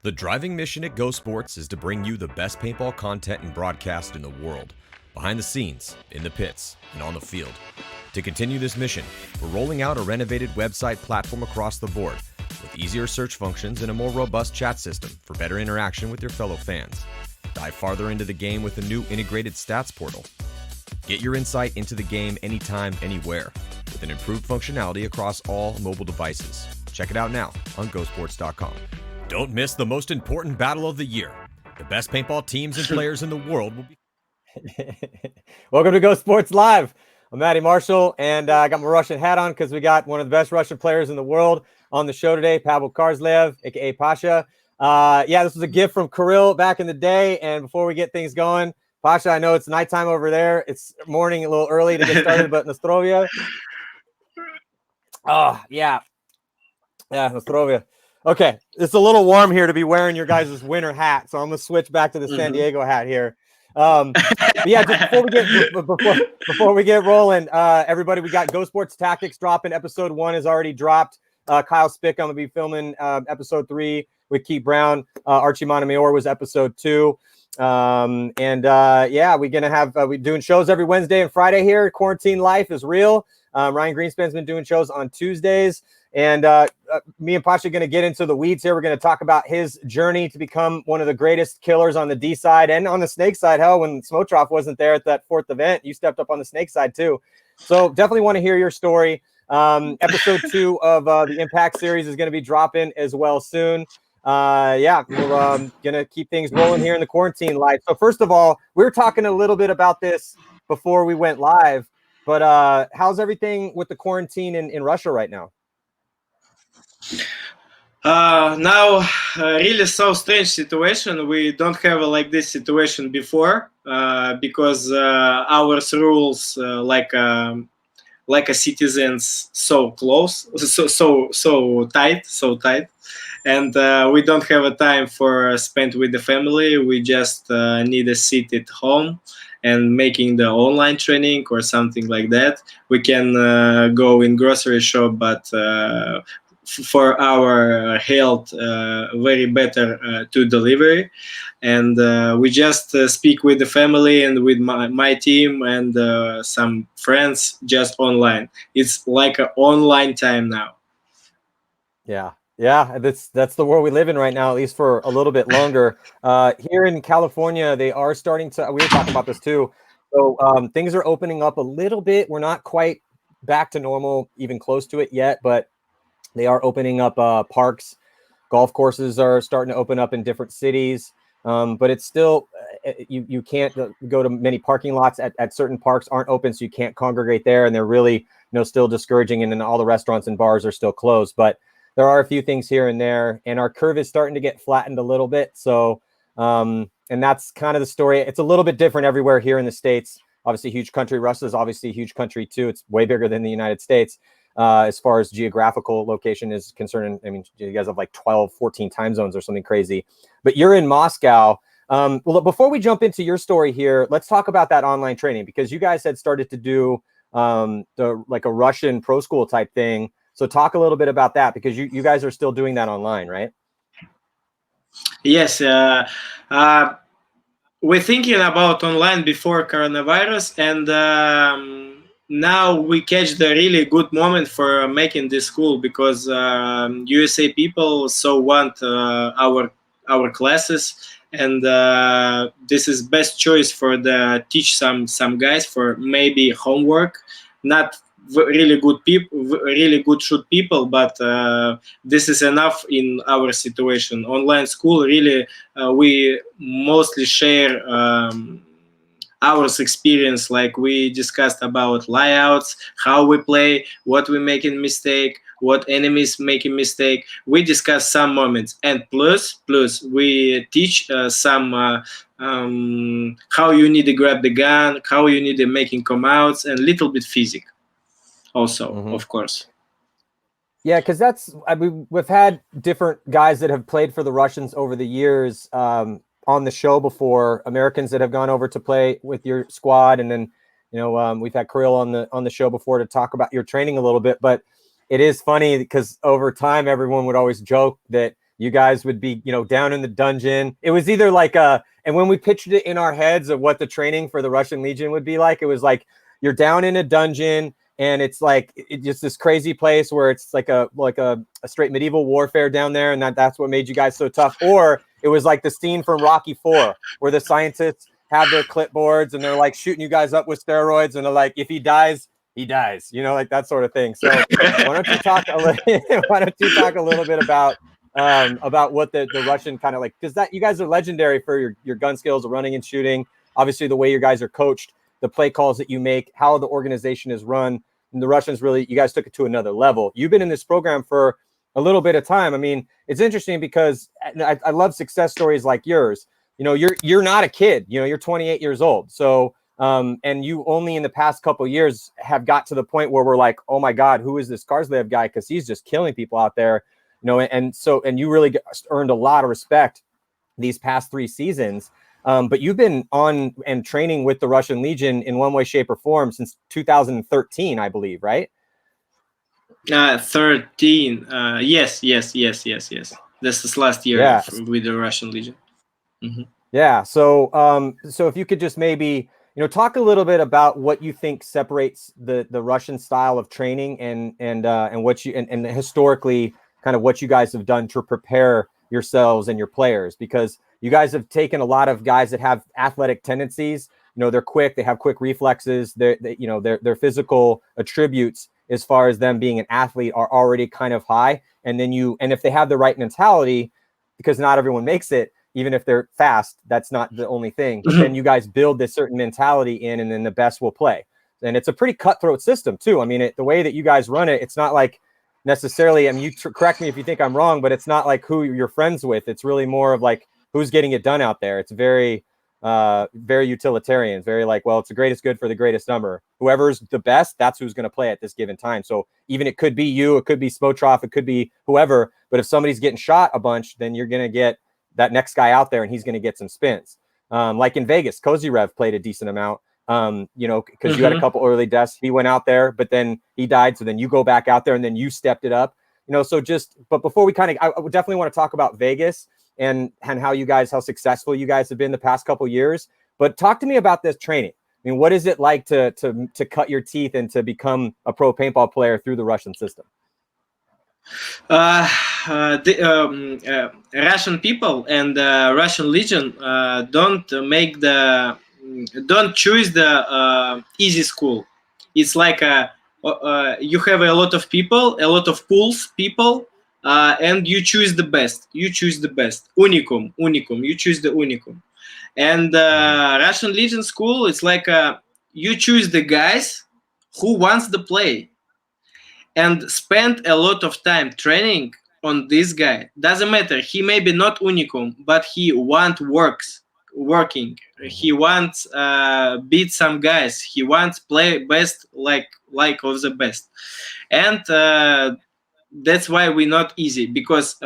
The driving mission at Go Sports is to bring you the best paintball content and broadcast in the world, behind the scenes, in the pits, and on the field. To continue this mission, we're rolling out a renovated website platform across the board with easier search functions and a more robust chat system for better interaction with your fellow fans. Dive farther into the game with a new integrated stats portal. Get your insight into the game anytime, anywhere, with an improved functionality across all mobile devices. Check it out now on GoSports.com. Don't miss the most important battle of the year. The best paintball teams and players in the world will be... Welcome to Go Sports Live. I'm Matty Marshall, and I got my Russian hat on because we got one of the best Russian players in the world on the show today, Pavel Karsliev, a.k.a. Pasha. This was a gift from Kirill back in the day, and before we get things going, Pasha, I know it's nighttime over there. It's morning, a little early to get started, but Nostrovia. Yeah, Nostrovia. Okay, it's a little warm here to be wearing your guys' winter hat, so I'm going to switch back to the San Diego hat here. Just before we get rolling, everybody, we got Go Sports Tactics dropping. Episode 1 is already dropped. Kyle Spick, I'm going to be filming episode 3 with Keith Brown. Archie Montemayor was episode 2. We're gonna have we're doing shows every Wednesday and Friday here. Quarantine life is real. Ryan Greenspan's been doing shows on Tuesdays, and me and Pasha are gonna get into the weeds here. We're gonna talk about his journey to become one of the greatest killers on the Dside and on the snake side. Hell, when Smotroff wasn't there at that 4th event, you stepped up on the snake side too. So definitely want to hear your story. Episode 2 of the Impact series is gonna be dropping as well soon. We're gonna keep things rolling here in the quarantine life. So first of all, we were talking a little bit about this before we went live, but how's everything with the quarantine in Russia right now? Now, really so strange situation. We don't have like this situation before because our rules like a citizens so close, so tight. And we don't have a time for spend with the family. We just need to sit at home and making the online training or something like that. We can go in grocery shop, but for our health, very better to delivery. And we just speak with the family and with my team and some friends just online. It's like an online time now. Yeah, that's the world we live in right now, at least for a little bit longer. Here in California, they are starting to, we were talking about this too. So things are opening up a little bit. We're not quite back to normal, even close to it yet, but they are opening up parks. Golf courses are starting to open up in different cities. But it's still, you can't go to many parking lots at certain parks aren't open, so you can't congregate there. And they're really, still discouraging. And then all the restaurants and bars are still closed. But there are a few things here and there, and our curve is starting to get flattened a little bit. So, and that's kind of the story. It's a little bit different everywhere here in the States. Obviously, huge country. Russia is obviously a huge country too. It's way bigger than the United States as far as geographical location is concerned. I mean, you guys have like 12, 14 time zones or something crazy. But you're in Moscow. Well, before we jump into your story here, let's talk about that online training, because you guys had started to do like a Russian pro school type thing. So talk a little bit about that, because you guys are still doing that online, right? Yes. We're thinking about online before coronavirus, and now we catch the really good moment for making this school, because USA people so want our classes, and this is best choice for the teach some guys for maybe homework, not really good people, really good shoot people, but this is enough in our situation. Online school, really, we mostly share our experience, like we discussed about layouts, how we play, what we making mistake, what enemies making mistake. We discuss some moments, and plus we teach some how you need to grab the gun, how you need to making come outs, and little bit physics also, of course. Yeah, because we've had different guys that have played for the Russians over the years on the show before, Americans that have gone over to play with your squad, and then we've had Kirill on the show before to talk about your training a little bit. But it is funny because over time, everyone would always joke that you guys would be, down in the dungeon. It was either like and when we pictured it in our heads of what the training for the Russian Legion would be like, it was like you're down in a dungeon and it's like just this crazy place where it's like a straight medieval warfare down there, and that's what made you guys so tough. Or it was like the scene from Rocky IV where the scientists have their clipboards and they're like shooting you guys up with steroids, and they're like, if he dies, he dies, like that sort of thing. So why don't you talk a little bit about what the Russian kind of like, because that you guys are legendary for your gun skills, the running and shooting, obviously the way you guys are coached, the play calls that you make, how the organization is run. And the Russians really, you guys took it to another level. You've been in this program for a little bit of time. I mean, it's interesting because I love success stories like yours. You're not a kid, you're 28 years old. So, and you only in the past couple of years have got to the point where we're like, oh my God, who is this Karsliev guy? Cause he's just killing people out there, and you really earned a lot of respect these past 3 seasons. But you've been on and training with the Russian Legion in one way, shape or form since 2013, I believe, right? 13. Yes. This is last year with the Russian Legion. Mm-hmm. Yeah. So, so if you could just maybe, talk a little bit about what you think separates the Russian style of training and what you and historically kind of what you guys have done to prepare yourselves and your players, because you guys have taken a lot of guys that have athletic tendencies. They're quick, they have quick reflexes, their physical attributes as far as them being an athlete are already kind of high. And if they have the right mentality, because not everyone makes it, even if they're fast, that's not the only thing. But then you guys build this certain mentality in, and then the best will play. And it's a pretty cutthroat system too. I mean, the way that you guys run it, it's not like necessarily, I mean, correct me if you think I'm wrong, but it's not like who you're friends with. It's really more of like who's getting it done out there. It's very, very utilitarian, very like, well, it's the greatest good for the greatest number. Whoever's the best, that's who's going to play at this given time. So even it could be you, it could be Spotroff, it could be whoever. But if somebody's getting shot a bunch, then you're going to get that next guy out there and he's going to get some spins. Like in Vegas, Kozyrev played a decent amount, because you had a couple early deaths. He went out there, but then he died. So then you go back out there and then you stepped it up, but before we I would definitely want to talk about Vegas and how successful you guys have been the past couple years. But talk to me about this training. I mean, what is it like to cut your teeth and to become a pro paintball player through the Russian system? The Russian people and Russian Legion don't choose the easy school. It's like you have a lot of people, a lot of pools people, and you choose the best. You choose the best. Unicum. You choose the unicum. And Russian Legion school, it's like you choose the guys who wants to play, and spend a lot of time training on this guy. Doesn't matter. He may be not unicum, but he working. He wants beat some guys. He wants play best like of the best. And that's why we're not easy, because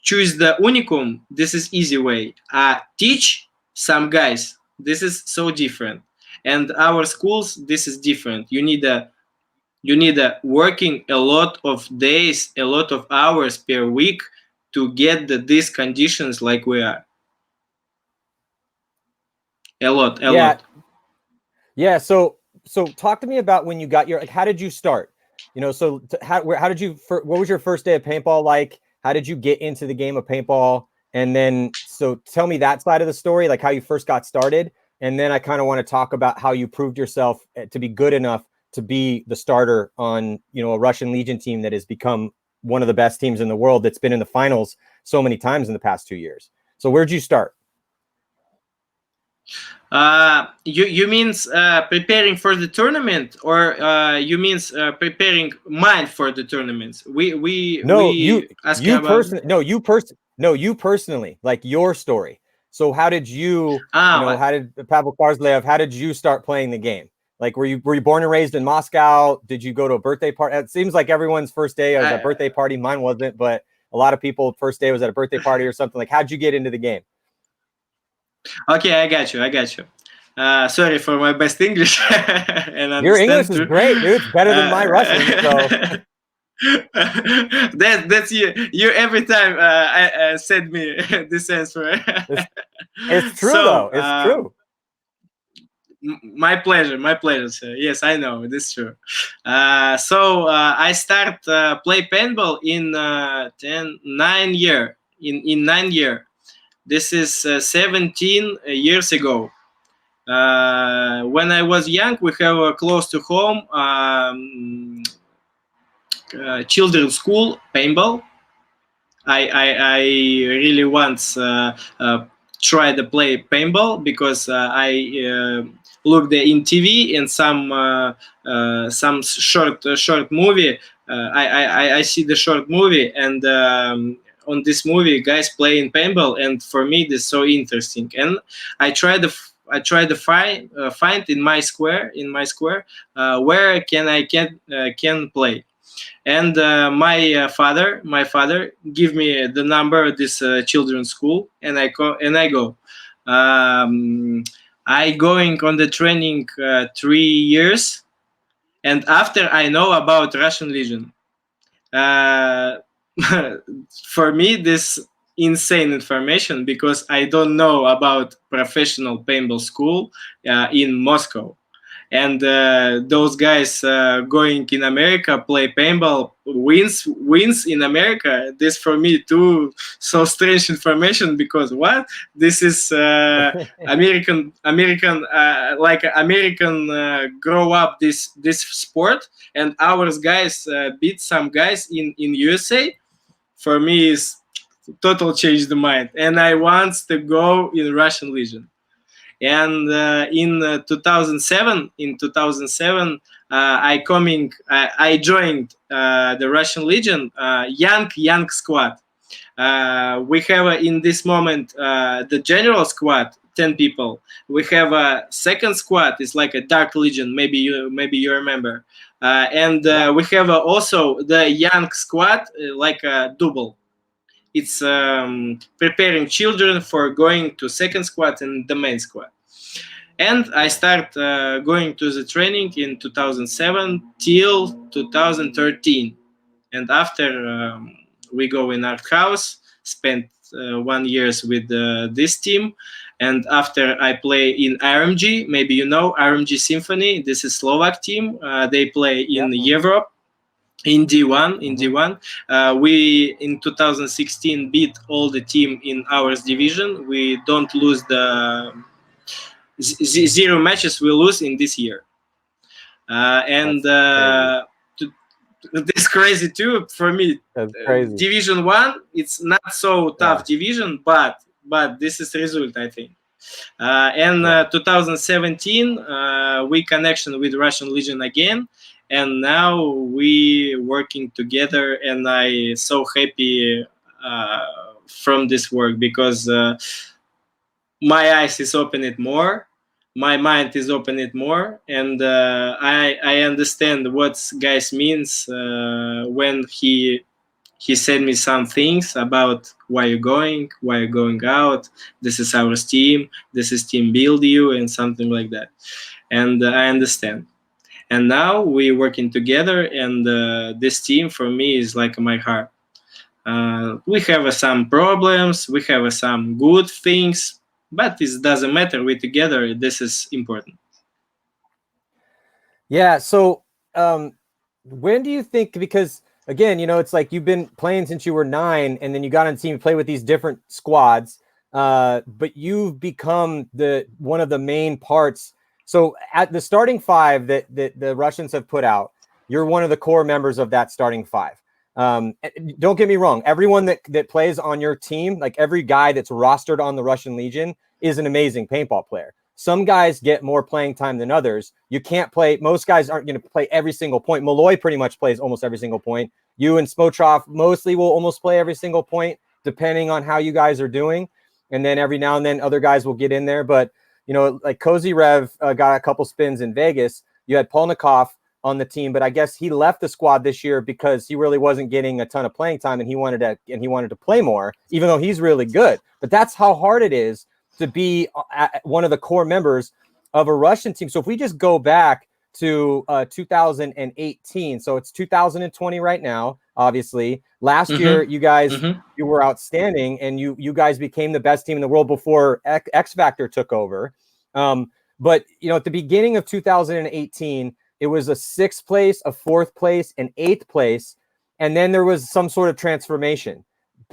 choose the unicum. This is easy way. Teach some guys. This is so different. And our schools, this is different. You need working a lot of days, a lot of hours per week to get these conditions like we are. A lot. Yeah. So talk to me about when you got how did you start? How did you, what was your first day of paintball like? How did you get into the game of paintball? And then, so tell me that side of the story, like how you first got started. And then I kind of want to talk about how you proved yourself to be good enough to be the starter on, a Russian Legion team that has become one of the best teams in the world, that's been in the finals so many times in the past 2 years. So where'd you start? You means preparing for the tournament, or you means preparing mind for the tournaments? You personally, like your story. So how did you, how did Pavel Karsliev, how did you start playing the game? Like, were you born and raised in Moscow? Did you go to a birthday party? It seems like everyone's first day was a birthday party. Mine wasn't, but a lot of people first day was at a birthday party or something. Like, how'd you get into the game? Okay, I got you. Sorry for my best English. And your English is great, dude. It's better than my Russian. So That's you. You every time send me this answer. It's true So though. It's true. my pleasure, my pleasure, sir. Yes, I know this is true. I start play paintball in 9 year. In 9 year, this is 17 years ago. When I was young, we have close to home children's school paintball. I really once tried to play paintball because I looked in TV and some short movie. I see the short movie, and on this movie, guys playing paintball, and for me this is so interesting. And I try to find in my square where can play. And my father give me the number of this children's school, and I go. um, I going on the training 3 years, and after I know about Russian Legion. uh, for me this insane information, because I don't know about professional paintball school in Moscow. And those guys going in America play paintball, wins in America. This for me too so strange information, because what this is American like American grow up this sport, and our guys beat some guys in USA. For me is total change the mind, and I want to go in Russian Legion. And in 2007 I joined the Russian Legion young squad. We have in this moment the general squad, 10 people. We have a second squad, it's like a dark legion, maybe you remember. And we have also the young squad, like a double. It's preparing children for going to second squad and the main squad. And I start going to the training in 2007 till 2013. And after we go in art house, spent 1 year with this team. And after I play in RMG, maybe you know RMG Symphony. This is Slovak team. They play in Europe. In D1, we in 2016 beat all the team in our division. We don't lose the 0 matches we lose in this year. And this crazy too for me. Division 1, it's not so tough division, but this is the result, I think. And 2017 we connection with Russian Legion again, and now we working together, and I so happy from this work, because my eyes is opening more, my mind is opening more, and I understand what guys means when he said me some things about why you're going out. This is our team. This is team build you, and something like that. And I understand. And now we're working together, and this team for me is like my heart. We have some problems, we have some good things, but it doesn't matter. We're together. This is important. Yeah. So when do you think, because again, it's like you've been playing since you were 9, and then you got on the team to play with these different squads, but you've become one of the main parts. So at the starting 5 that the Russians have put out, you're one of the core members of that starting 5. Don't get me wrong. Everyone that plays on your team, like every guy that's rostered on the Russian Legion, is an amazing paintball player. Some guys get more playing time than others. You can't play. Most guys aren't going to play every single point. Malloy pretty much plays almost every single point. You and Smotrov mostly will almost play every single point, depending on how you guys are doing. And then every now and then other guys will get in there. But, like Cozy Rev got a couple spins in Vegas. You had Polnikov on the team, but I guess he left the squad this year because he really wasn't getting a ton of playing time, and he wanted to play more, even though he's really good. But that's how hard it is to be one of the core members of a Russian team. So if we just go back to 2018. So it's 2020 right now, obviously. Last year, you guys, you were outstanding, and you guys became the best team in the world before X Factor took over. But, you know, at the beginning of 2018, it was a 6th place, a 4th place, an 8th place. And then there was some sort of transformation.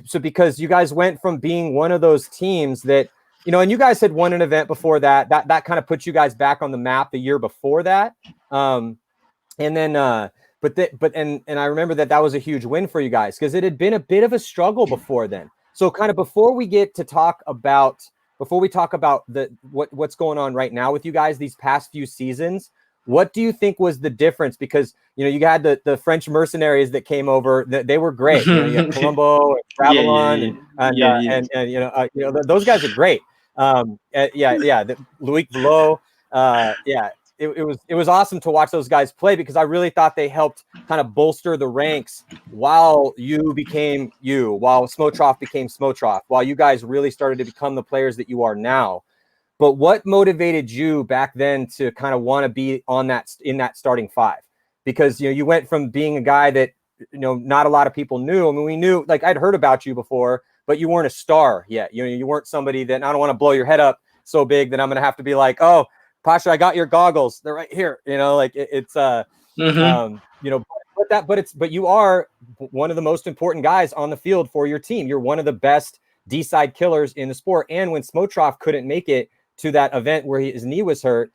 So because you guys went from being one of those teams that, you know, and you guys had won an event before that kind of put you guys back on the map the year before that. And then, but I remember that was a huge win for you guys because it had been a bit of a struggle before then. So kind of before we talk about what's going on right now with you guys these past few seasons, what do you think was the difference? Because, you know, you had the French mercenaries that came over. They were great. You know, you had Colombo and Bravelon and you know, those guys are great. Loic Villot. It was awesome to watch those guys play because I really thought they helped kind of bolster the ranks while while Smotroff became Smotroff, while you guys really started to become the players that you are now. But what motivated you back then to kind of want to be in that starting 5? Because, you know, you went from being a guy that, you know, not a lot of people knew. I mean, we knew, like, I'd heard about you before, but you weren't a star yet. You know, you weren't somebody that, I don't want to blow your head up so big that I'm going to have to be like, oh, Pasha, I got your goggles. They're right here. You know, like it's you know, but you are one of the most important guys on the field for your team. You're one of the best Dside killers in the sport. And when Smotroff couldn't make it to that event where his knee was hurt,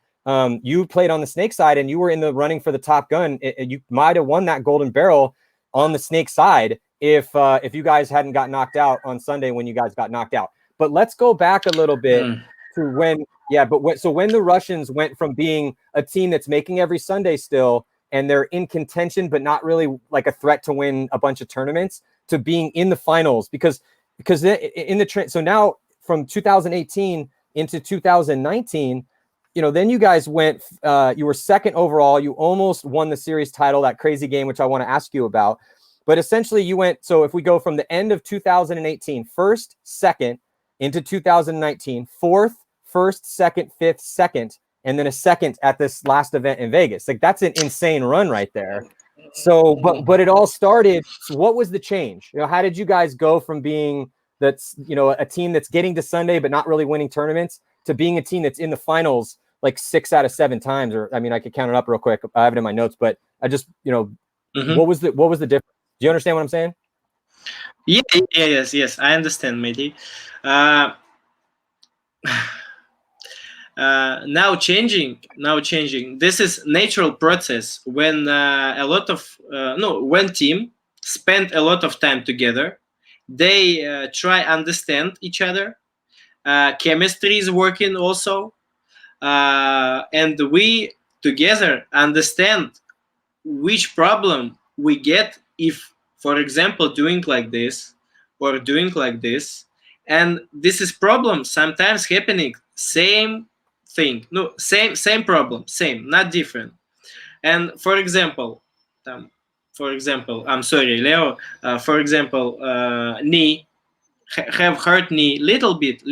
you played on the Snake side and you were in the running for the Top Gun. You might have won that golden barrel on the Snake side if you guys hadn't got knocked out on Sunday when you guys got knocked out. But let's go back a little bit to when the Russians went from being a team that's making every Sunday still and they're in contention but not really like a threat to win a bunch of tournaments to being in the finals because in the so now from 2018 into 2019, you know, then you guys went, you were 2nd overall. You almost won the series title, that crazy game, which I want to ask you about. But essentially you went, so if we go from the end of 2018, 1st, 2nd, into 2019, 4th, 1st, 2nd, 5th, 2nd, and then a 2nd at this last event in Vegas. Like, that's an insane run right there. So, but it all started, so what was the change? You know, how did you guys go from being that's, you know, a team that's getting to Sunday but not really winning tournaments to being a team that's in the finals like 6 out of 7 times? Or, I mean, I could count it up real quick. I have it in my notes, but I just, you know, what was the difference? Do you understand what I'm saying? Yes, I understand, Matty. Now changing. This is natural process when when team spend a lot of time together. They try understand each other. Chemistry is working also, and we together understand which problem we get if, for example, doing like this or doing like this. And this is problem sometimes happening same thing, no, same problem, same, not different. And for example, I'm sorry, Leo. For example, knee have hurt knee little bit,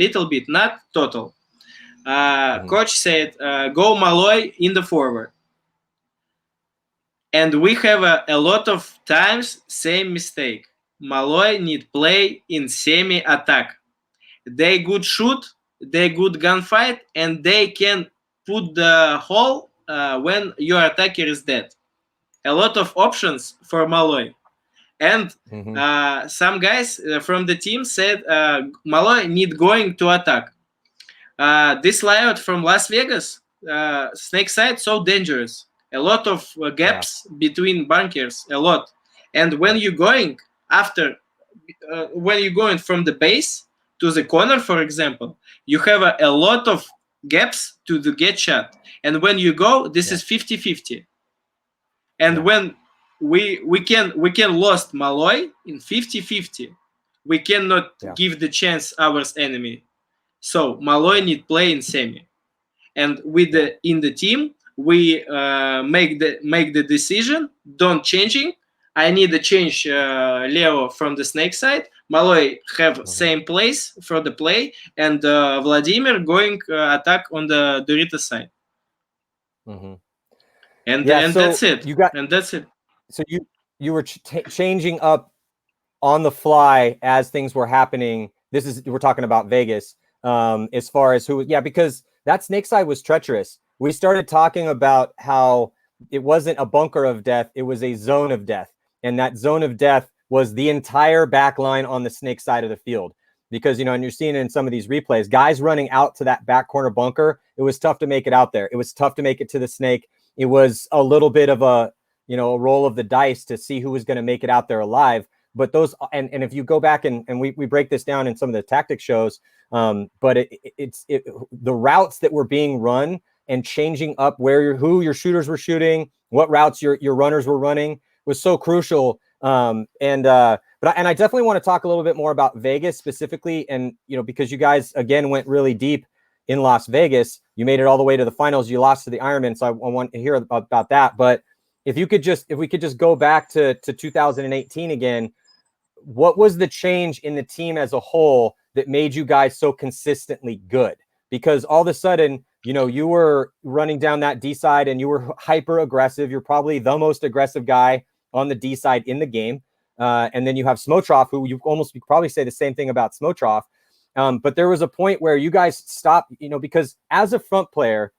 not total. Coach said, go Malloy in the forward. And we have a lot of times same mistake. Malloy need play in semi-attack. They good shoot, they good gunfight, and they can put the hole when your attacker is dead. A lot of options for Malloy. And some guys from the team said Malloy need going to attack. This layout from Las Vegas, Snake side, so dangerous. A lot of gaps between bunkers, a lot. And when you're going when you're going from the base to the corner, for example, you have a lot of gaps to the get shot. And when you go, this is 50-50. And when we can lost Malloy in 50-50, we cannot give the chance our enemy. So Malloy need play in semi. And with in the team, we make the decision, don't changing. I need to change Leo from the Snake side. Malloy have same place for the play, and Vladimir going attack on the Dorita side. and Yeah, and so that's it. you got And that's it. so you were changing up on the fly as things were happening. We're talking about Vegas, as far as who, yeah, because that snake side was treacherous. We started talking about how it wasn't a bunker of death, it was a zone of death. And that zone of death was the entire back line on the snake side of the field. Because, and you're seeing it in some of these replays, guys running out to that back corner bunker, it was tough to make it out there. It was tough to make it to the snake. It was a little bit of a roll of the dice to see who was going to make it out there alive. But those, and if you go back and we break this down in some of the tactic shows, but it's the routes that were being run and changing up who your shooters were shooting, what routes your runners were running was so crucial. But I definitely want to talk a little bit more about Vegas specifically, and because you guys again went really deep in Las Vegas, you made it all the way to the finals. You lost to the Ironman, so I want to hear about that. But if we could just go back to 2018 again, what was the change in the team as a whole that made you guys so consistently good? Because all of a sudden, you were running down that Dside and you were hyper aggressive. You're probably the most aggressive guy on the Dside in the game. And then you have Smotrov, who you could probably say the same thing about Smotrov. But there was a point where you guys stopped, because as a front player,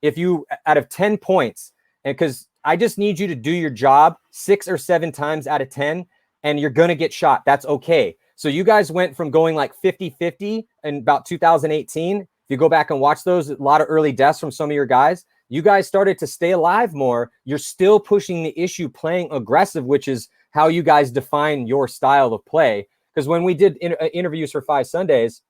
if you, out of 10 points, and because I just need you to do your job 6 or 7 times out of 10, and you're going to get shot. That's okay. So you guys went from going like 50-50 in about 2018. If you go back and watch those, a lot of early deaths from some of your guys. You guys started to stay alive more. You're still pushing the issue, playing aggressive, which is how you guys define your style of play. Because when we did interviews for 5 Sundays,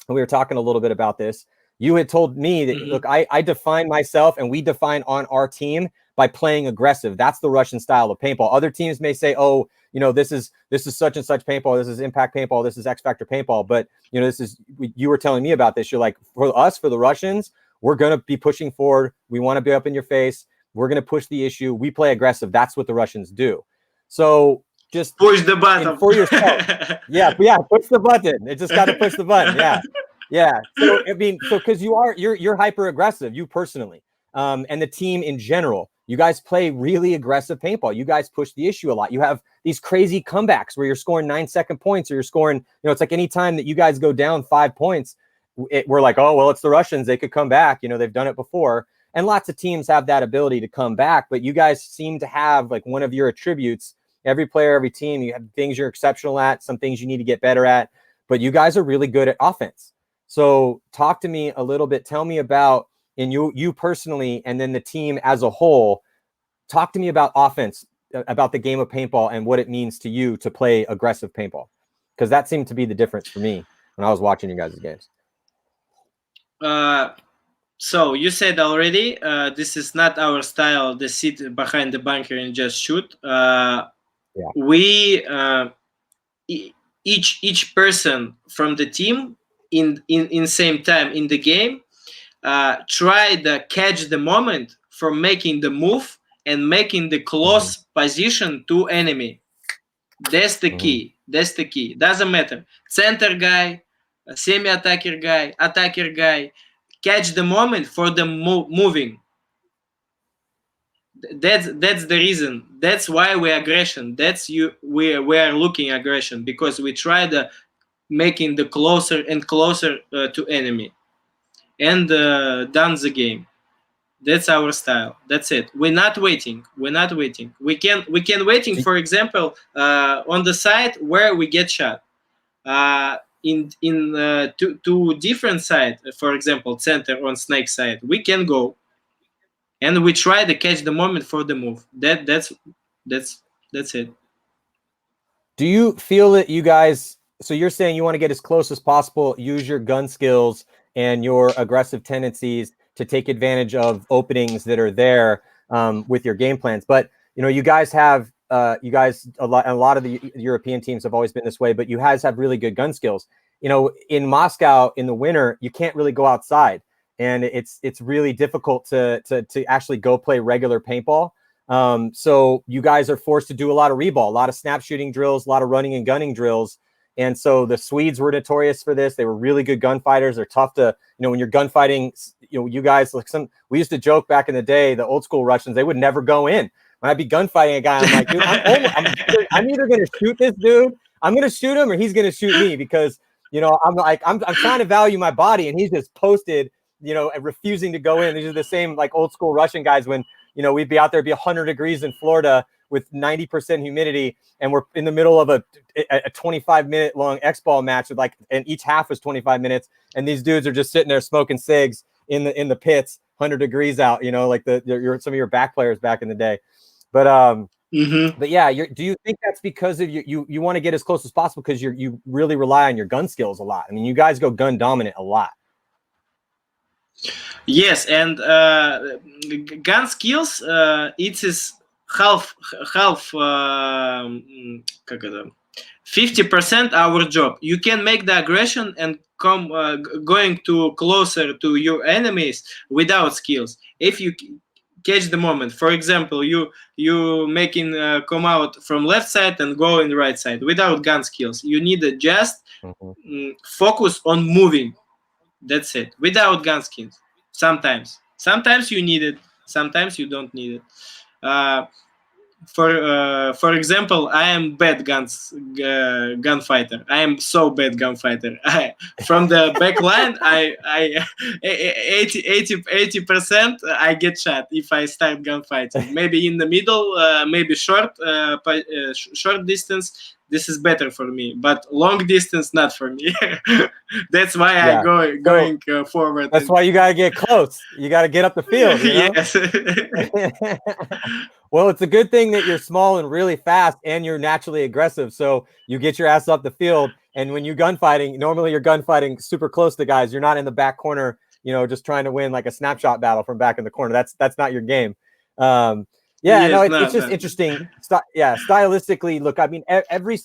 and we were talking a little bit about this, you had told me that, look, I define myself and we define on our team by playing aggressive. That's the Russian style of paintball. Other teams may say, oh, this is such and such paintball. This is impact paintball. This is X Factor paintball. But, you were telling me about this. You're like, for us, for the Russians, we're going to be pushing forward. We want to be up in your face. We're going to push the issue. We play aggressive. That's what the Russians do. So just push the button for yourself. Yeah, push the button. It just got to push the button. Yeah. So because you're hyper aggressive, you personally, and the team in general. You guys play really aggressive paintball. You guys push the issue a lot. You have these crazy comebacks where you're scoring 9-second points, or you're scoring. It's like any time that you guys go down 5 points, we're like, oh well, it's the Russians. They could come back. They've done it before, and lots of teams have that ability to come back. But you guys seem to have like one of your attributes. Every player, every team, you have things you're exceptional at, some things you need to get better at. But you guys are really good at offense. So talk to me a little bit. Tell me about, and you personally, and then the team as a whole. Talk to me about offense, about the game of paintball and what it means to you to play aggressive paintball. Because that seemed to be the difference for me when I was watching you guys' games. So you said already, this is not our style, the sit behind the bunker and just shoot. We each person from the team in same time in the game try to catch the moment for making the move and making the close position to enemy. That's the key. That's the key. Doesn't matter. Center guy, semi-attacker guy, attacker guy. Catch the moment for the moving. That's the reason. That's why we aggression. We are looking aggression, because we try to making the closer and closer to enemy, and done the game. That's our style. That's it. We're not waiting. We can waiting, for example, on the side where we get shot. In two different side, for example, center on snake side, we can go, and we try to catch the moment for the move. That's it. Do you feel that you guys? So you're saying you want to get as close as possible, use your gun skills and your aggressive tendencies to take advantage of openings that are there with your game plans. But you guys have a lot of the European teams have always been this way, but you guys have really good gun skills. In Moscow in the winter, you can't really go outside, and it's really difficult to actually go play regular paintball. So you guys are forced to do a lot of reball, a lot of snap shooting drills, a lot of running and gunning drills. And so the Swedes were notorious for this. They were really good gunfighters. They're tough to, when you're gunfighting, you guys, we used to joke back in the day, the old school Russians, they would never go in. When I'd be gunfighting a guy, I'm like, dude, I'm either going to shoot this dude, I'm going to shoot him, or he's going to shoot me, because, I'm trying to value my body, and he's just posted, and refusing to go in. These are the same like old school Russian guys when, we'd be out there, it'd be 100 degrees in Florida with 90% humidity, and we're in the middle of a 25-minute long X-ball match with and each half was 25 minutes, and these dudes are just sitting there smoking cigs in the pits, 100 degrees out, like some of your back players back in the day. But but yeah, do you think that's because of you want to get as close as possible because you really rely on your gun skills a lot? I mean, you guys go gun dominant a lot. Yes, and gun skills, it is half 50% our job. You can make the aggression and come going to closer to your enemies without skills. If you catch the moment, for example, you making come out from left side and go in the right side without gun skills. You need to just focus on moving. That's it. Without gun skills. Sometimes you need it. Sometimes you don't need it. For example, I am bad gunfighter. I am so bad gunfighter. From the back line, I 80% I get shot if I start gunfighting. Maybe in the middle, maybe short distance. This is better for me, but long distance not for me. That's why I going forward. That's why you gotta get close. You gotta get up the field. Yes. Well, it's a good thing that you're small and really fast, and you're naturally aggressive. So you get your ass up the field, and when you're gunfighting, normally you're gunfighting super close to guys. You're not in the back corner, just trying to win like a snapshot battle from back in the corner. That's not your game. It's just interesting. Stylistically, look, I mean, every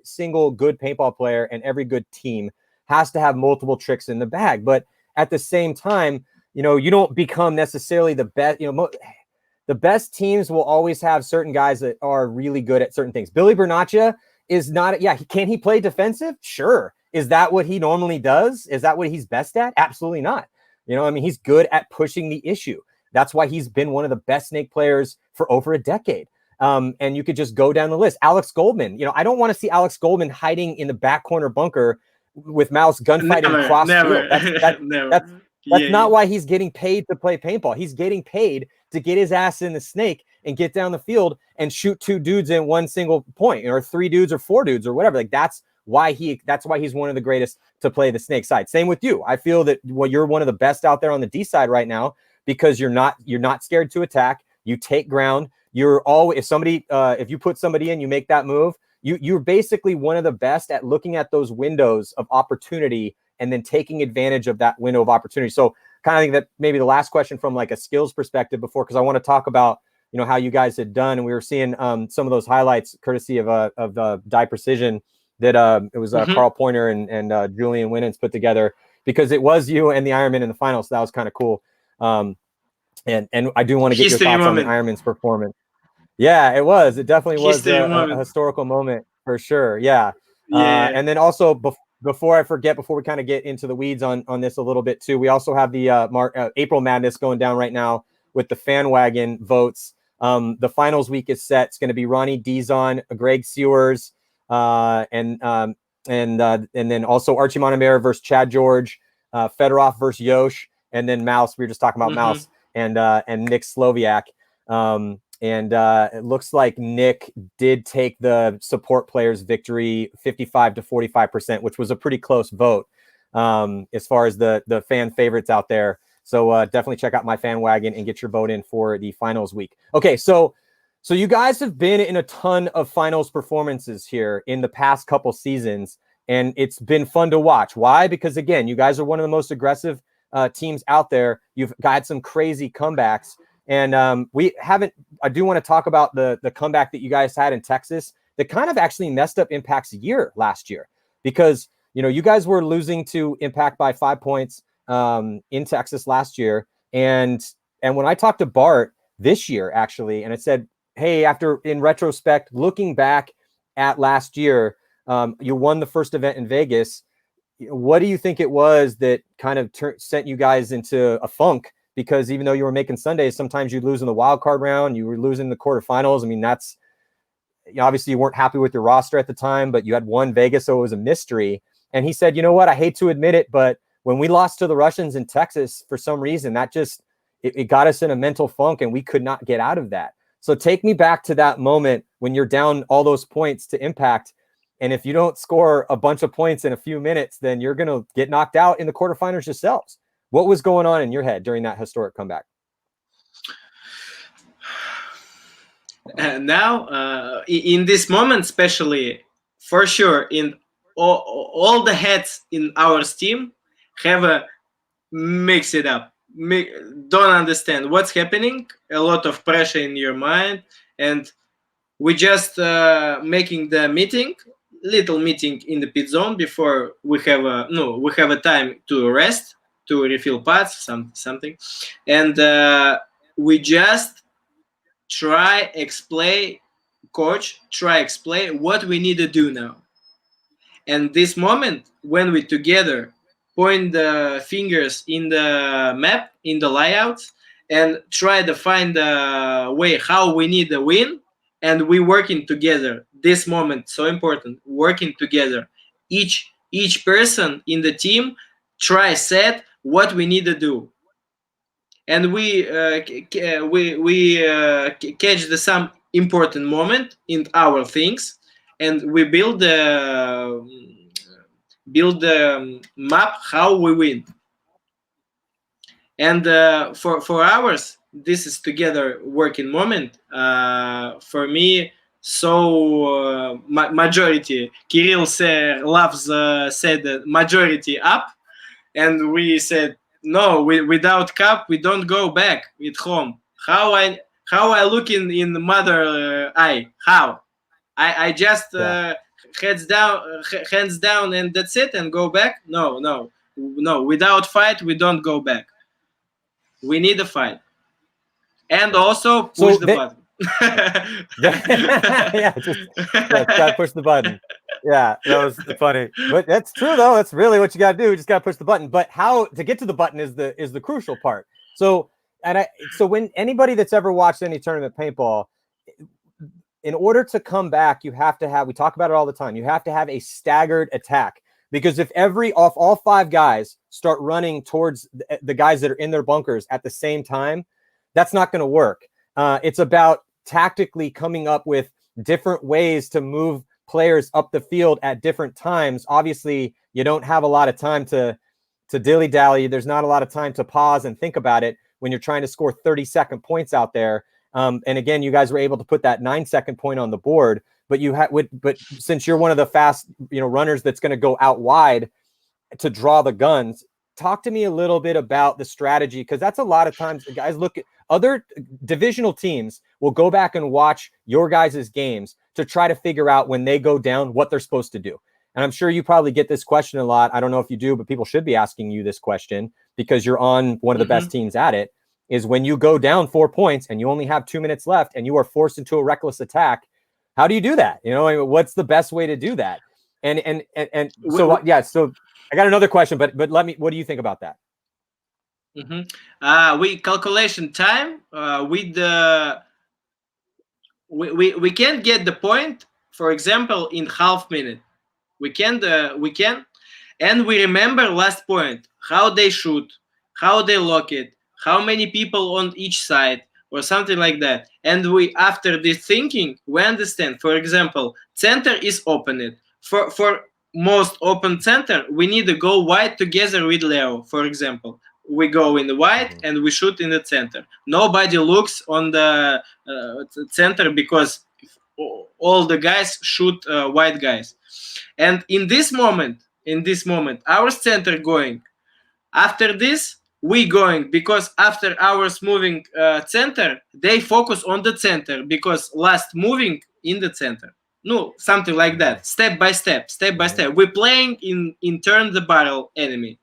single good paintball player and every good team has to have multiple tricks in the bag. But at the same time, you don't become necessarily the best. The best teams will always have certain guys that are really good at certain things. Billy Bernaccia is not. Can he play defensive? Sure. Is that what he normally does? Is that what he's best at? Absolutely not. He's good at pushing the issue. That's why he's been one of the best snake players for over a decade. And you could just go down the list. Alex Goldman, I don't want to see Alex Goldman hiding in the back corner bunker with Mouse gunfighting across field. That's not why he's getting paid to play paintball. He's getting paid to get his ass in the snake and get down the field and shoot 2 dudes in one single point, or 3 dudes or 4 dudes or whatever. That's why he's one of the greatest to play the snake side. Same with you. I feel that you're one of the best out there on the Dside right now, because you're not scared to attack. You take ground. You're always, if you put somebody in, you make that move. You're basically one of the best at looking at those windows of opportunity and then taking advantage of that window of opportunity. So kind of think that maybe the last question from like a skills perspective before, because I want to talk about, how you guys had done. And we were seeing some of those highlights courtesy of Die Precision that it was Carl Pointer and Julian Winans put together, because it was you and the Ironman in the finals. So that was kind of cool. And I do want to get your thoughts on the Ironman's performance. Yeah, it was. It definitely was a historical moment for sure. Yeah. And then also before I forget, before we kind of get into the weeds on this a little bit too, we also have the April Madness going down right now with the fan wagon votes. The finals week is set. It's going to be Ronnie Dizon, Greg Sewers, and then also Archie Montemayor versus Chad George, Fedorov versus Yosh, and then Mouse. We were just talking about Mouse and Nick Sloviak. It looks like Nick did take the support players victory 55 to 45%, which was a pretty close vote as far as the fan favorites out there. So definitely check out my fan wagon and get your vote in for the finals week. Okay, so you guys have been in a ton of finals performances here in the past couple seasons, and it's been fun to watch. Why? Because again, you guys are one of the most aggressive teams out there. You've got some crazy comebacks. And I do want to talk about the comeback that you guys had in Texas that kind of actually messed up Impact's year last year, because, you guys were losing to Impact by 5 points in Texas last year. And when I talked to Bart this year, actually, and I said, hey, in retrospect, looking back at last year, You won the first event in Vegas. What do you think it was that kind of sent you guys into a funk? Because even though you were making Sundays, sometimes you'd lose in the wild card round, you were losing the quarterfinals. I mean, that's, obviously you weren't happy with your roster at the time, but you had won Vegas, so it was a mystery. And he said, you know what, I hate to admit it, but when we lost to the Russians in Texas, for some reason, that just, it got us in a mental funk and we could not get out of that. So take me back to that moment when you're down all those points to Impact. And if you don't score a bunch of points in a few minutes, then you're going to get knocked out in the quarterfinals yourselves. What was going on in your head during that historic comeback? Now, in this moment, especially, for sure, in all the heads in our team have a mix it up. Don't understand what's happening. A lot of pressure in your mind, and we just making the little meeting in the pit zone before we have a time to rest, to refill parts, something, and we just try explain what we need to do now. And this moment when we together point the fingers in the map, in the layouts, and try to find a way how we need to win, and we working together. This moment so important, working together. Each person in the team try set what we need to do, and we catch some important moment in our things, and we build the map how we win. And for hours, this is together working moment. For me, so majority. Kirill loves said majority up, and we said no. Without cup, we don't go back at home. How I look in the mother eye? How I just hands down, and that's it, and go back? No. Without fight, we don't go back. We need a fight, and also push the button. Gotta push the button. Yeah, that was funny, but that's true though. That's really what you gotta do. You just gotta push the button. But how to get to the button is the crucial part. So when anybody that's ever watched any tournament paintball, in order to come back, you have to have. We talk about it all the time. You have to have a staggered attack. Because if all five guys start running towards the guys that are in their bunkers at the same time, that's not going to work. It's about tactically coming up with different ways to move players up the field at different times. Obviously, you don't have a lot of time to dilly-dally. There's not a lot of time to pause and think about it when you're trying to score 30-second points out there. And again, you guys were able to put that 9-second point on the board. But since you're one of the fast, runners that's going to go out wide to draw the guns, talk to me a little bit about the strategy, because that's a lot of times the guys look at other divisional teams will go back and watch your guys' games to try to figure out when they go down what they're supposed to do. And I'm sure you probably get this question a lot. I don't know if you do, but people should be asking you this question because you're on one of the best teams at it, is when you go down 4 points and you only have 2 minutes left and you are forced into a reckless attack. How do you do that? What's the best way to do that? And so yeah. So I got another question, but what do you think about that? We calculation time with the we can get the point. For example, in half minute, we can, and we remember last point, how they shoot, how they lock it, how many people on each side, or something like that. And we, after this thinking, we understand, for example, center is opened. For most open center, we need to go wide together with Leo, for example. We go in the wide and we shoot in the center. Nobody looks on the center because all the guys shoot wide guys. And in this moment, our center going. After this, we going, because after hours moving center, they focus on the center because last moving in the center. No, something like that. Step by step. We're playing in turn the battle enemy.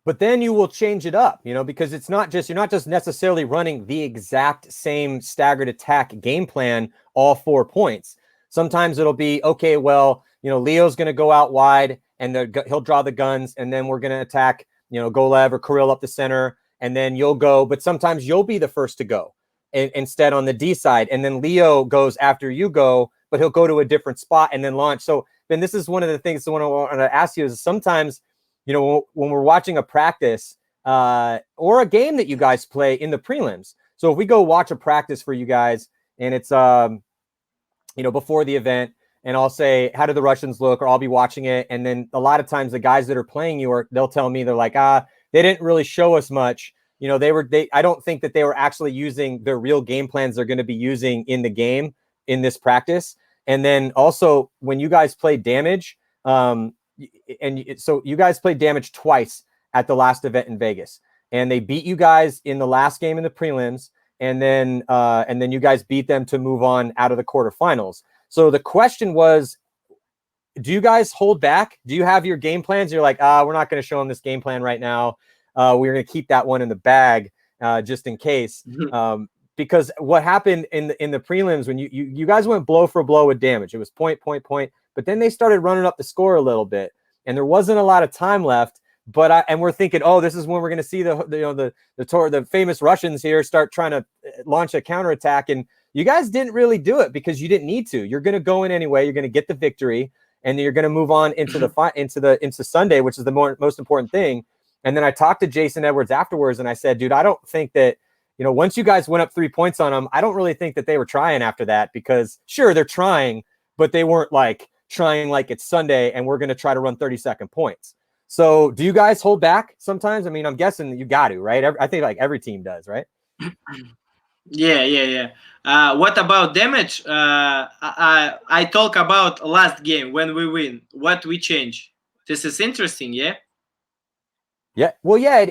But then you will change it up, because you're not just necessarily running the exact same staggered attack game plan all 4 points. Sometimes it'll be, okay, well, Leo's going to go out wide and he'll draw the guns, and then we're going to attack, Golev or Kirill up the center, and then you'll go. But sometimes you'll be the first to go instead on the D side, and then Leo goes after you go, but he'll go to a different spot and then launch. So Ben, this is one of the things that I want to ask you is sometimes, when we're watching a practice or a game that you guys play in the prelims. So if we go watch a practice for you guys and it's, before the event, and I'll say, how do the Russians look? Or I'll be watching it. And then a lot of times the guys that are playing you they'll tell me, they're like, they didn't really show us much. I don't think that they were actually using their real game plans they're going to be using in the game in this practice. And then also when you guys play damage, so you guys played damage twice at the last event in Vegas, and they beat you guys in the last game in the prelims. And then you guys beat them to move on out of the quarterfinals. So the question was, do you guys hold back? Do you have your game plans? You're like, we're not going to show them this game plan right now. We're going to keep that one in the bag just in case. Because what happened in the prelims when you guys went blow for blow with damage, it was point, but then they started running up the score a little bit, and there wasn't a lot of time left. And we're thinking, this is when we're going to see the famous Russians here start trying to launch a counterattack, and you guys didn't really do it because you didn't need to. You're going to go in anyway. You're going to get the victory, and then you're going to move on into into Sunday, which is the most important thing. And then I talked to Jason Edwards afterwards, and I said, dude, I don't think that, once you guys went up 3 points on them, I don't really think that they were trying after that, because sure, they're trying, but they weren't like trying like it's Sunday and we're going to try to run 30-second points. So do you guys hold back sometimes? I mean, I'm guessing you got to, right? I think like every team does, right? Yeah. What about damage? I talk about last game when we win. What we change? This is interesting, yeah. Yeah. Well, yeah.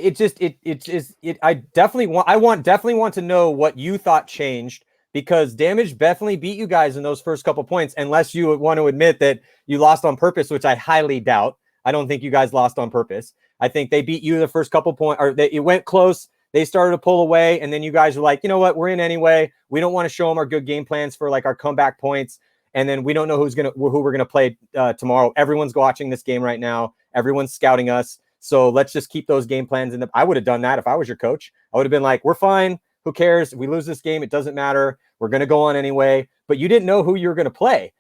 I definitely want to know what you thought changed, because damage definitely beat you guys in those first couple points, unless you want to admit that you lost on purpose, which I highly doubt. I don't think you guys lost on purpose. I think they beat you the first couple points, or it went close. They started to pull away, and then you guys were like, you know what? We're in anyway. We don't want to show them our good game plans for like our comeback points, and then we don't know who we're gonna play tomorrow. Everyone's watching this game right now. Everyone's scouting us. So let's just keep those game plans in. I would have done that if I was your coach. I would have been like, we're fine. Who cares? If we lose this game, it doesn't matter. We're gonna go on anyway. But you didn't know who you were gonna play,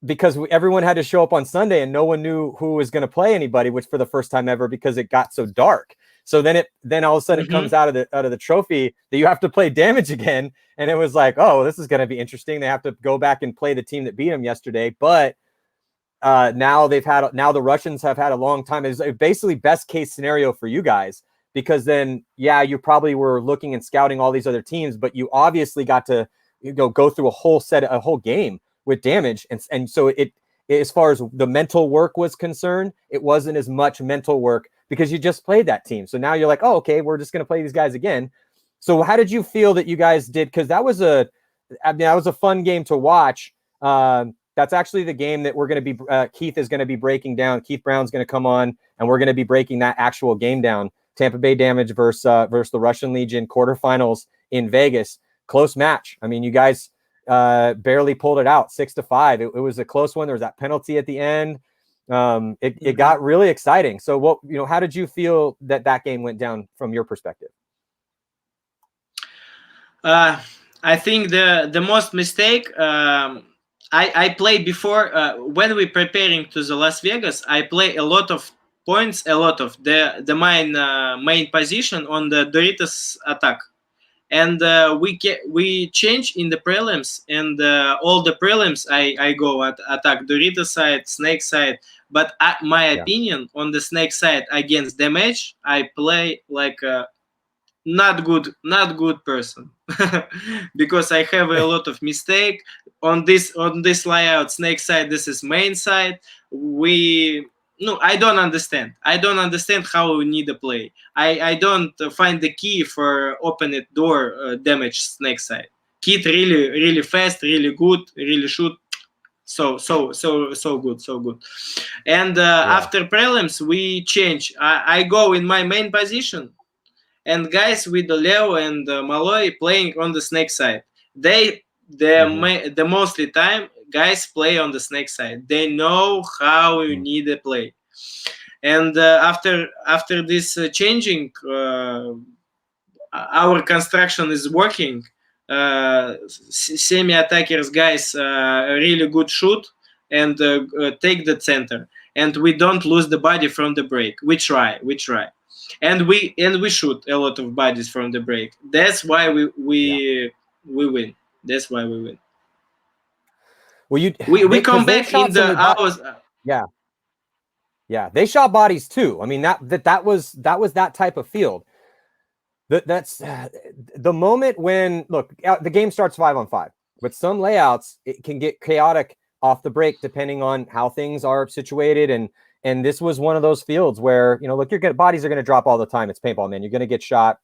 because everyone had to show up on Sunday, and no one knew who was going to play anybody, which for the first time ever, because it got so dark. So then all of a sudden it comes out of the trophy that you have to play damage again. And it was like, oh, this is going to be interesting. They have to go back and play the team that beat them yesterday. But now the Russians have had a long time. It's basically best case scenario for you guys, because then, yeah, you probably were looking and scouting all these other teams, but you obviously got to go through a whole game with damage. And so it, as far as the mental work was concerned, it wasn't as much mental work because you just played that team. So now you're like, oh, okay, we're just going to play these guys again. So how did you feel that you guys did? Because that was a fun game to watch. That's actually the game that we're going to be, Keith is going to be breaking down. Keith Brown's going to come on, and we're going to be breaking that actual game down. Tampa Bay Damage versus the Russian Legion quarterfinals in Vegas. Close match. I mean, you guys barely pulled it out, 6-5. It was a close one. There was that penalty at the end. It got really exciting. So how did you feel that game went down from your perspective? I think the most mistake I played before when we preparing to the Las Vegas. I play a lot of points, a lot of the main position on the Doritos attack. And we change in the prelims, and all the prelims I go at attack Dorito side, Snake side. But my opinion on the Snake side against damage, I play like a not good person because I have a lot of mistake on this layout. Snake side, this is main side. I don't understand. I don't understand how we need to play. I don't find the key for open it door damage Snake side. Kid really fast, really good, really shoot. So good. And after prelims, we change. I go in my main position, and guys with the Leo and Malloy playing on the Snake side. The mostly time guys play on the snake side. They know how you need to play. And after this changing, our construction is working. Semi-attackers guys really good shoot and take the center, and we don't lose the body from the break. We try, and we shoot a lot of bodies from the break. That's why we win. That's why we win. Well, we come back in the hours. Yeah, they shot bodies too. I mean, that was that type of field. That's the moment when, look, the game starts 5-on-5, but some layouts, it can get chaotic off the break depending on how things are situated. And this was one of those fields where, look, your bodies are going to drop all the time. It's paintball, man. You're going to get shot,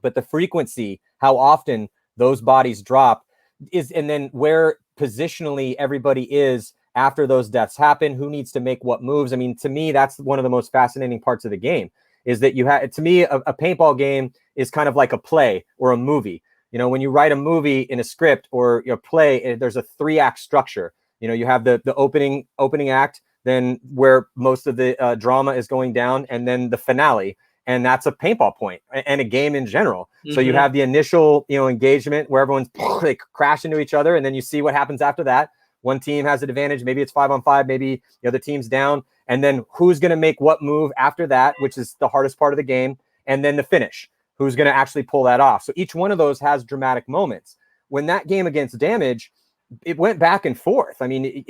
but the frequency, how often those bodies drop and then where positionally everybody is after those deaths happen, who needs to make what moves. I mean, to me, that's one of the most fascinating parts of the game, is that to me, a paintball game is kind of like a play or a movie. When you write a movie in a script or your play, there's a 3-act structure. You have the opening act, then where most of the drama is going down, and then the finale. And that's a paintball point and a game in general. Mm-hmm. So you have the initial, engagement where everyone's they crash into each other, and then you see what happens after that. One team has an advantage. Maybe it's 5-on-5. Maybe the other team's down. And then who's going to make what move after that, which is the hardest part of the game. And then the finish, who's going to actually pull that off. So each one of those has dramatic moments. When that game against Damage, it went back and forth. I mean,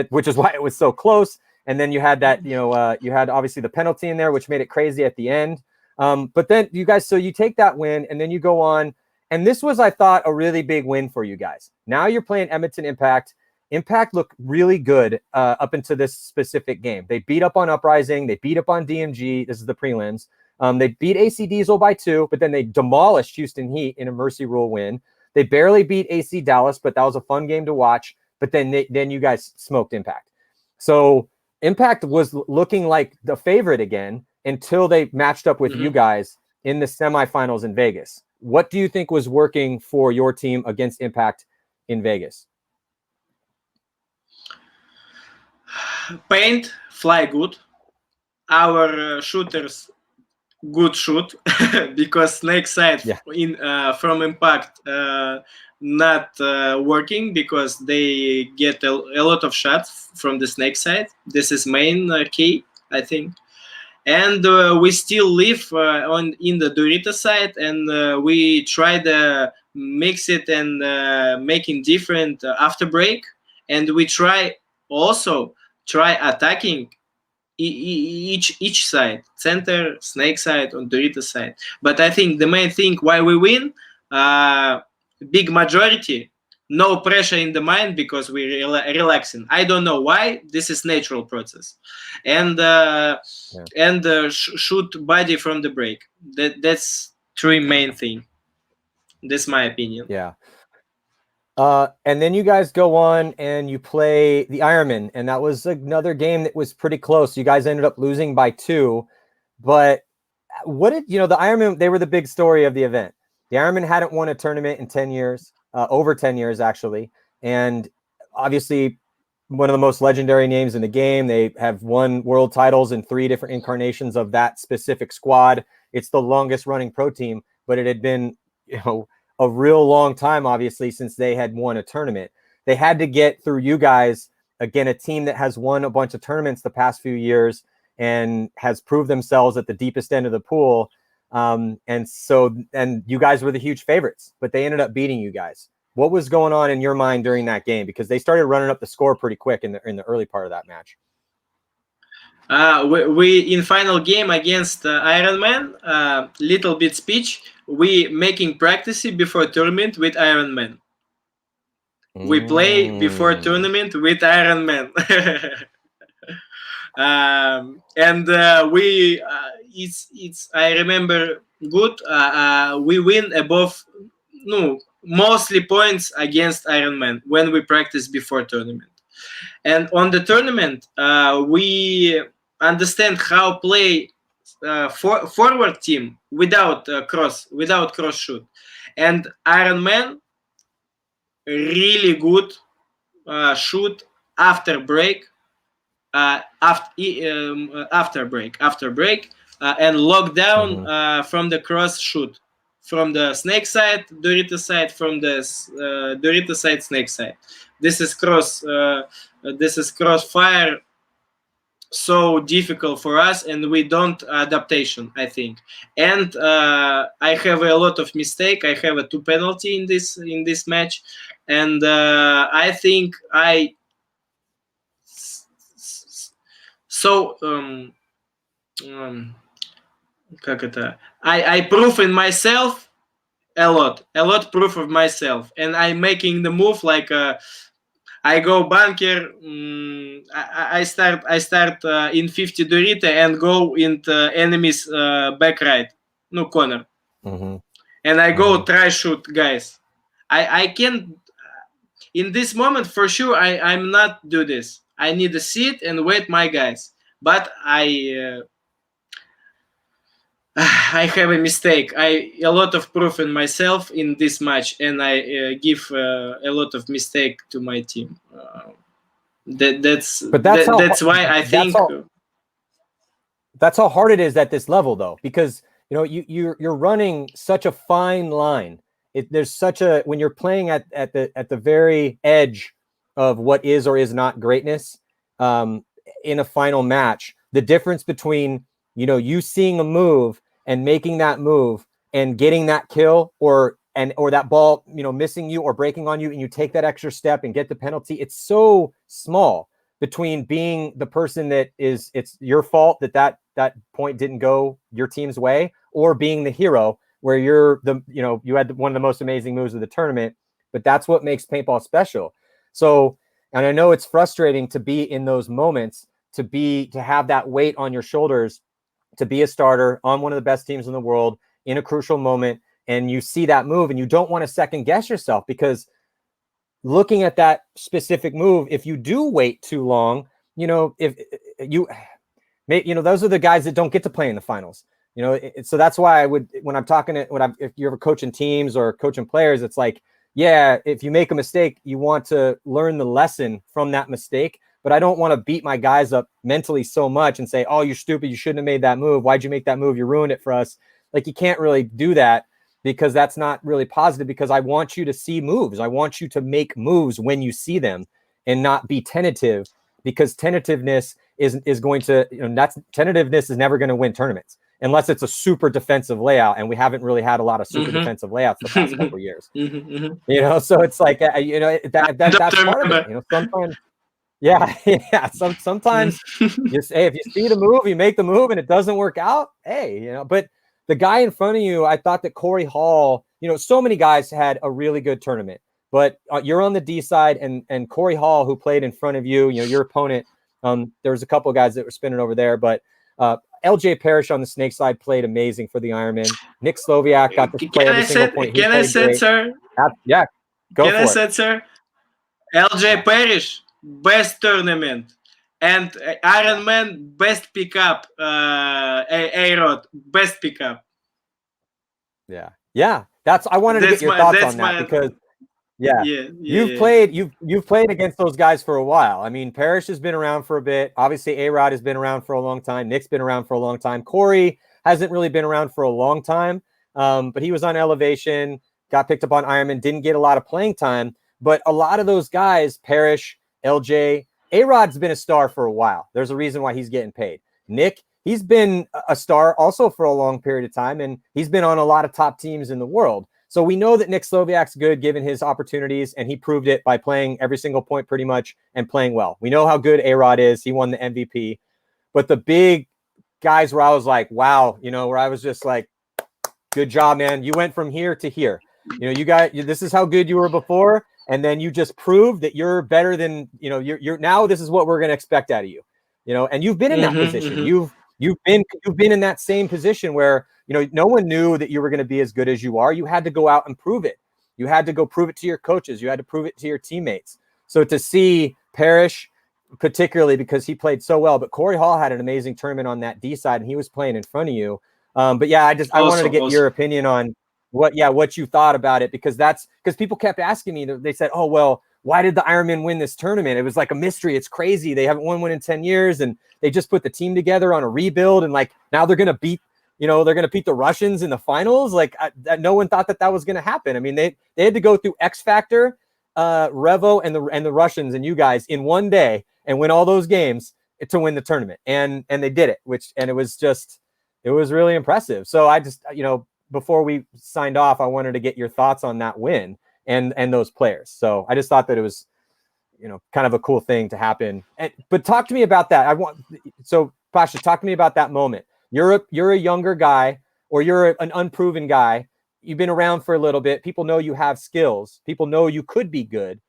which is why it was so close. And then you had that, you had obviously the penalty in there, which made it crazy at the end. But then you guys, so you take that win and then you go on. And this was, I thought, a really big win for you guys. Now you're playing Edmonton Impact. Impact looked really good up into this specific game. They beat up on Uprising. They beat up on DMG. This is the prelims. They beat AC Diesel by 2, but then they demolished Houston Heat in a mercy rule win. They barely beat AC Dallas, but that was a fun game to watch. But then you guys smoked Impact. So Impact was looking like the favorite again until they matched up with you guys in the semifinals in Vegas. What do you think was working for your team against Impact in Vegas? Paint, fly good. Our shooters good shoot because snake side from Impact not working because they get a lot of shots from the snake side. This is main key, I think. And we still live in the Dorita side, and we try to mix it and making different after break, and we try attacking each side, center, snake side, on Dorita side. But I think the main thing why we win, big majority, no pressure in the mind because we're relaxing. I don't know why. This is natural process, and shoot body from the break. That's 3 main thing. That's my opinion. Yeah. And then you guys go on and you play the Ironman, and that was another game that was pretty close. You guys ended up losing by 2, but the Ironman, they were the big story of the event. The Ironman hadn't won a tournament in 10 years, over 10 years actually. And obviously one of the most legendary names in the game. They have won world titles in 3 different incarnations of that specific squad. It's the longest running pro team, but it had been, a real long time, obviously, since they had won a tournament. They had to get through you guys, again, a team that has won a bunch of tournaments the past few years and has proved themselves at the deepest end of the pool. And you guys were the huge favorites, but they ended up beating you guys. What was going on in your mind during that game? Because they started running up the score pretty quick in the early part of that match. We in final game against Iron Man, little bit speech. We making practice before tournament with Iron Man. We play before tournament with Iron Man. It's I remember good. We win mostly points against Iron Man when we practice before tournament. And on the tournament, we understand how play forward team without cross shoot. And Iron Man really good shoot after break, after break, and lock down from the cross shoot, from the snake side, Dorita side, from the Dorita side, snake side. This is crossfire. So difficult for us, and we don't adaptation, I think. And I have a lot of mistake. I have a 2 penalty in this match, and I think I prove in myself a lot proof of myself, and I'm making the move like I go bunker. I start in 50 Dorita and go into enemy's back right, no corner, and I go try shoot guys. I can in this moment for sure. I'm not do this. I need to sit and wait my guys, but I have a mistake. A lot of proof in myself in this match, and I give a lot of mistake to my team. That's why I think that's how hard it is at this level, though, because you're running such a fine line. There's such a when you're playing at the very edge of what is or is not greatness in a final match. The difference between you seeing a move and making that move and getting that kill or that ball, missing you or breaking on you, and you take that extra step and get the penalty. It's so small between being the person that it's your fault that point didn't go your team's way, or being the hero where you're you had one of the most amazing moves of the tournament. But that's what makes paintball special. So, and I know it's frustrating to be in those moments, to have that weight on your shoulders, to be a starter on one of the best teams in the world in a crucial moment, and you see that move and you don't want to second guess yourself, because looking at that specific move, if you do wait too long, if you those are the guys that don't get to play in the finals. So that's why I would, when I'm talking if you're ever coaching teams or coaching players, it's like, yeah, if you make a mistake, you want to learn the lesson from that mistake. But I don't want to beat my guys up mentally so much and say, oh, you're stupid, you shouldn't have made that move. Why'd you make that move? You ruined it for us. Like, you can't really do that, because that's not really positive, because I want you to see moves. I want you to make moves when you see them and not be tentative, because tentativeness is going to, tentativeness is never going to win tournaments unless it's a super defensive layout. And we haven't really had a lot super defensive layouts the past couple of years. So it's like, that's part of it. Sometimes. Yeah. Sometimes if you see the move, you make the move and it doesn't work out. Hey, but the guy in front of you, I thought that Corey Hall, so many guys had a really good tournament, but you're on the Dside, and Corey Hall, who played in front of you, your opponent, there was a couple of guys that were spinning over there, but LJ Parrish on the snake side played amazing for the Ironman. Nick Sloviak got to play every single point. Can I say, sir? Yeah, go for it. Can I say, sir? LJ Parrish, best tournament, and Ironman best pickup. A-Rod best pickup. Yeah. I wanted to get your thoughts on that, because you've played against those guys for a while. I mean, Parrish has been around for a bit. Obviously, A-Rod has been around for a long time. Nick's been around for a long time. Corey hasn't really been around for a long time, but he was on Elevation, got picked up on Ironman, didn't get a lot of playing time. But a lot of those guys, Parrish, LJ, A-Rod's been a star for a while. There's a reason why he's getting paid. Nick, he's been a star also for a long period of time, and he's been on a lot of top teams in the world. So we know that Nick Sloviak's good given his opportunities, and he proved it by playing every single point pretty much and playing well. We know how good A-Rod is. He won the MVP. But the big guys where I was like, wow, where I was just like, good job, man. You went from here to here. This is how good you were before. And then you just proved that you're better than, you're now, this is what we're going to expect out of you, and you've been in that position. You've been in that same position where, no one knew that you were going to be as good as you are. You had to go out and prove it. You had to go prove it to your coaches. You had to prove it to your teammates. So to see Parrish, particularly because he played so well, but Corey Hall had an amazing tournament on that Dside, and he was playing in front of you. But yeah, I wanted to get your opinion on what you thought about it, because people kept asking me. They said, oh, well, why did the Ironmen win this tournament? It was like a mystery. It's crazy. They haven't won one in 10 years, and they just put the team together on a rebuild, and like now they're going to beat, they're going to beat the Russians in the finals. Like no one thought that was going to happen. I mean, they had to go through X Factor, Revo, and the Russians and you guys in one day and win all those games to win the tournament, and they did it. It was really impressive. So I just, before we signed off, I wanted to get your thoughts on that win and those players. So I just thought that it was, kind of a cool thing to happen. But talk to me about that. Pasha, talk to me about that moment. You're a younger guy, or you're an unproven guy. You've been around for a little bit. People know you have skills. People know you could be good,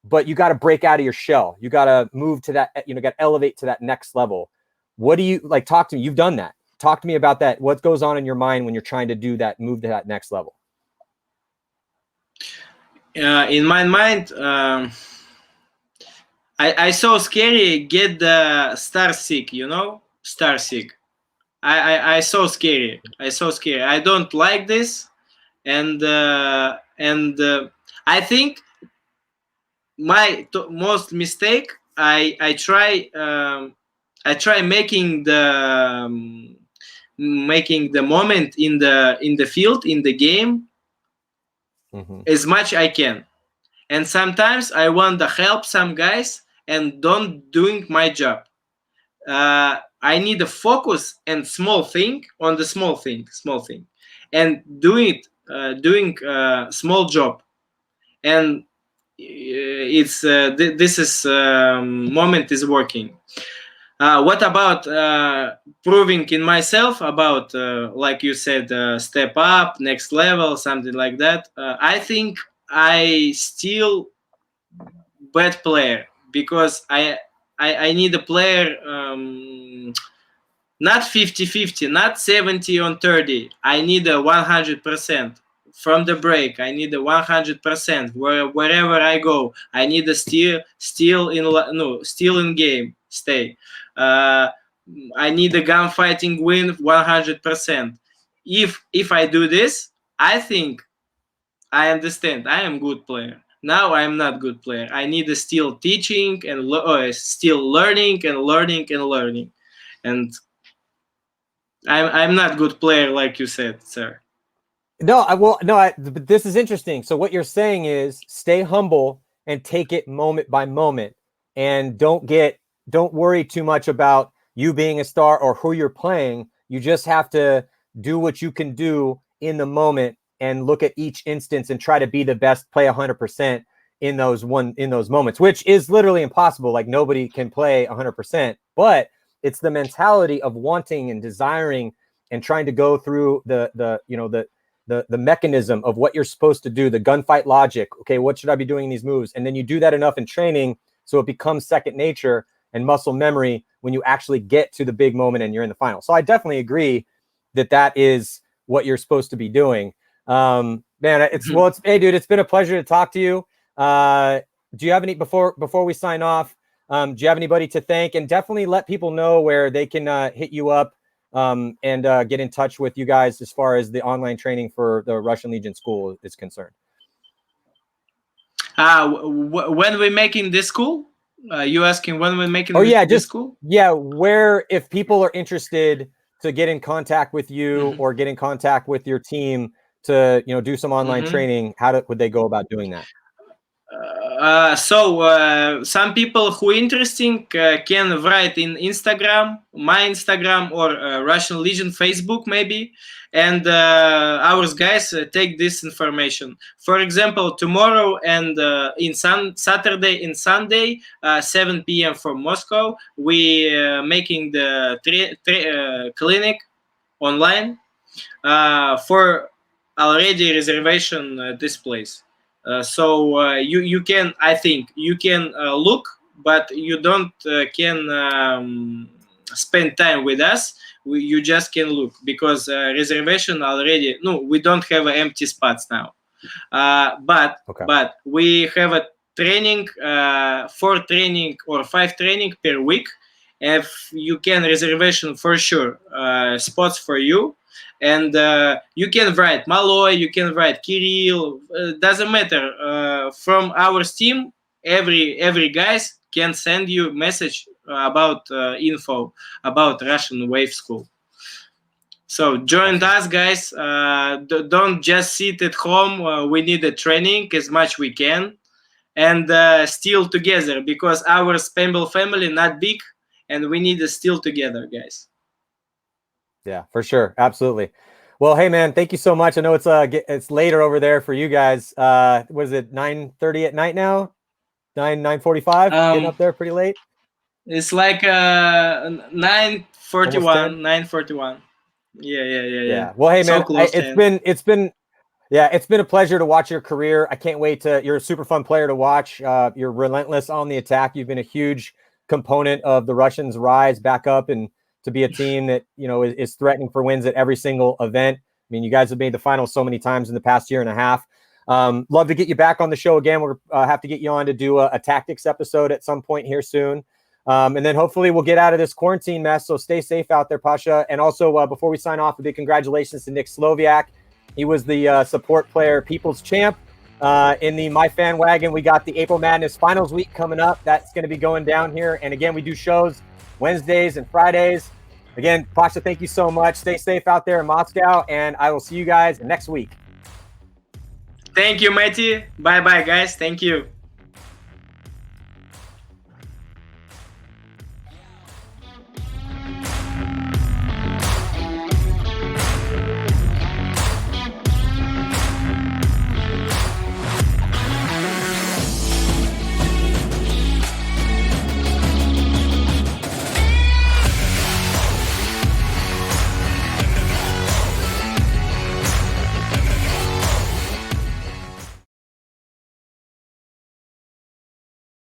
but you got to break out of your shell. You got to move to that, got to elevate to that next level. What do you like? Talk to me. You've done that. Talk to me about that. What goes on in your mind when you're trying to do that, move to that next level? In my mind, I so scary get the star sick, star sick. I so scary. I don't like this, and I think my most mistake. I try making the moment in the field, in the game, as much I can. And sometimes I want to help some guys and don't doing my job. I need to focus and small thing on the small thing, and doing small job. And it's this is moment is working. What about proving in myself about like you said, step up, next level, something like that? I think I still bad player, because I need a player not 50-50, not 70-30. I need a 100% from the break. I need a 100% wherever I go. I need a still in game stay. I need a gunfighting win 100%. If I do this, I think I understand I am good player. Now I am not good player. I need to still teaching and still learning, and I'm not good player like you said, sir. But this is interesting. So what you're saying is stay humble and take it moment by moment, and don't worry too much about you being a star or who you're playing. You just have to do what you can do in the moment and look at each instance and try to be the best, play 100% in those moments, which is literally impossible. Like nobody can play 100%, but it's the mentality of wanting and desiring and trying to go through the mechanism of what you're supposed to do, the gunfight logic. Okay, what should I be doing in these moves? And then you do that enough in training, so it becomes second nature and muscle memory when you actually get to the big moment and you're in the final. So I definitely agree that is what you're supposed to be doing. Man, hey dude, it's been a pleasure to talk to you. Do you have any before we sign off? Do you have anybody to thank? And definitely let people know where they can hit you up and get in touch with you guys as far as the online training for the Russian Legion School is concerned. When we're making this school, you asking when we're making this school? Yeah, where, if people are interested to get in contact with you or get in contact with your team to do some online training, would they go about doing that? So some people who interesting can write in Instagram, my Instagram, or Russian Legion Facebook maybe, and our guys take this information. For example, tomorrow and Saturday and Sunday, 7 p.m. from Moscow, we making the clinic online for already reservation this place. So you can, I think you can look, but you don't can spend time with us. You just can look, because reservation already. No, we don't have empty spots now. But we have a training, 4 training or 5 training per week. If you can reservation for sure, spots for you. And you can write Maloy, you can write Kirill, doesn't matter. From our team, every guys can send you message about info about Russian Wave School. So join us, guys. Don't just sit at home. We need a training as much we can, and still together, because our Paintball family not big, and we need to still together, guys. Yeah, for sure, absolutely. Well, hey man, thank you so much. I know it's later over there for you guys. Was it 9:30 at night now? 9:45. Getting up there pretty late. It's like 9:41. 9:41. Yeah. Well, hey So man, close it's been a pleasure to watch your career. I can't wait you're a super fun player to watch. You're relentless on the attack. You've been a huge component of the Russians' rise back up and to be a team that, you know, is threatening for wins at every single event. I mean, you guys have made the finals so many times in the past year and a half. Love to get you back on the show again. We'll have to get you on to do a tactics episode at some point here soon. And then hopefully we'll get out of this quarantine mess. So stay safe out there, Pasha. And also, before we sign off, a big congratulations to Nick Sloviak. He was the support player People's Champ in the My Fan Wagon. We got the April Madness Finals Week coming up. That's going to be going down here. And again, we do shows Wednesdays and Fridays. Again, Pasha, thank you so much. Stay safe out there in Moscow, and I will see you guys next week. Thank you, Matty. Bye-bye, guys. Thank you.